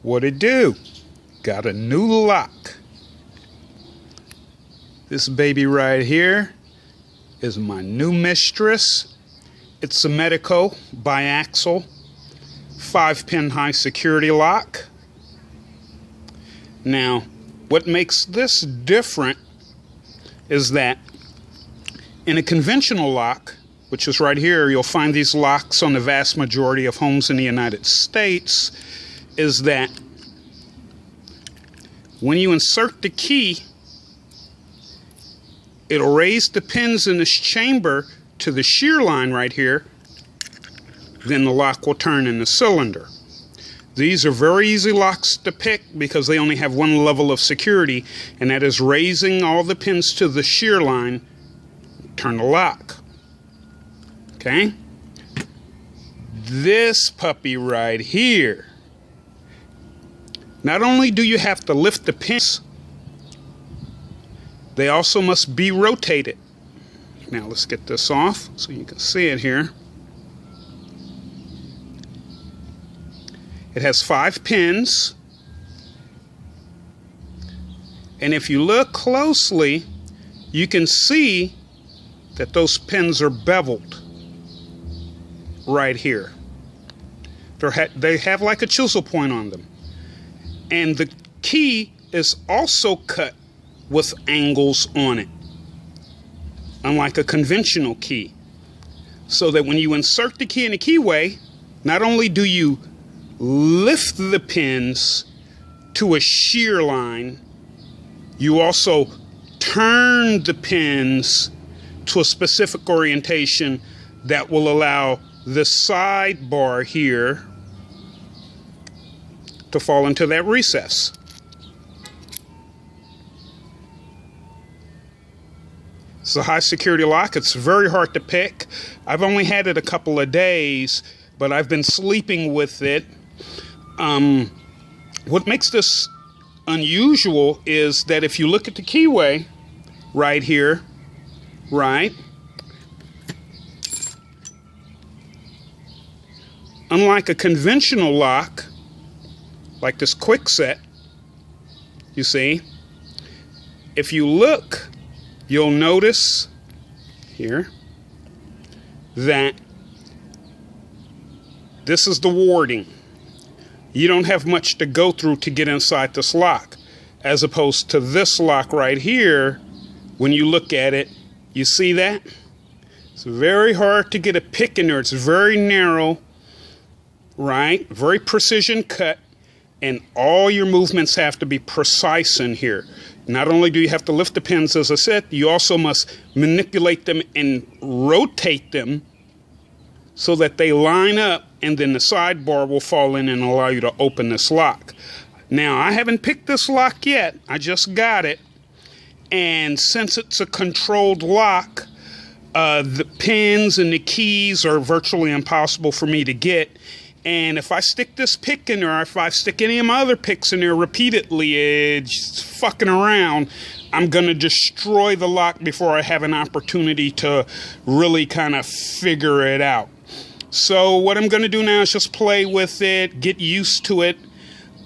What it do? Got a new lock. This baby right here is my new mistress. It's a Medeco biaxial 5-pin high security lock. Now, what makes this different is that in a conventional lock, which is right here, you'll find these locks on the vast majority of homes in the United States, is that when you insert the key, it'll raise the pins in this chamber to the shear line right here, then the lock will turn in the cylinder. These are very easy locks to pick because they only have one level of security, and that is raising all the pins to the shear line, turn the lock. Okay? This puppy right here, not only do you have to lift the pins, they also must be rotated. Now let's get this off so you can see it here. It has 5 pins, and if you look closely, you can see that those pins are beveled right here. They have like a chisel point on them, and the key is also cut with angles on it, unlike a conventional key, so that when you insert the key in the keyway, not only do you lift the pins to a shear line, you also turn the pins to a specific orientation that will allow the sidebar here to fall into that recess. It's a high security lock. It's very hard to pick. I've only had it a couple of days, but I've been sleeping with it. What makes this unusual is that if you look at the keyway right here, right, unlike a conventional lock, like this quick set, you see, if you look, you'll notice here that this is the warding. You don't have much to go through to get inside this lock, as opposed to this lock right here. When you look at it, you see that? It's very hard to get a pick in there. It's very narrow, right? Very precision cut, and all your movements have to be precise in here. Not only do you have to lift the pins, as I said, you also must manipulate them and rotate them so that they line up, and then the sidebar will fall in and allow you to open this lock. Now, I haven't picked this lock yet. I just got it. And since it's a controlled lock, the pins and the keys are virtually impossible for me to get. And if I stick this pick in there, or if I stick any of my other picks in there repeatedly, just fucking around, I'm going to destroy the lock before I have an opportunity to really kind of figure it out. So what I'm going to do now is just play with it, get used to it.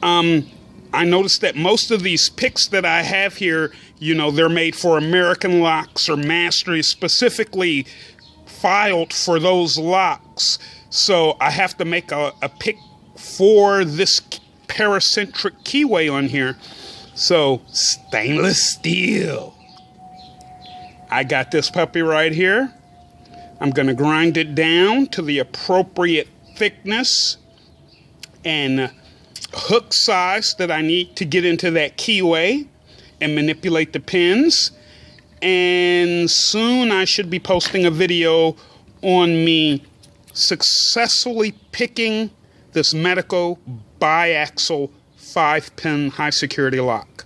I noticed that most of these picks that I have here, you know, they're made for American locks or mastery, specifically filed for those locks. So I have to make a pick for this paracentric keyway on here. So stainless steel. I got this puppy right here. I'm going to grind it down to the appropriate thickness and hook size that I need to get into that keyway and manipulate the pins. And soon I should be posting a video on me successfully picking this Medeco biaxial 5-pin high security lock.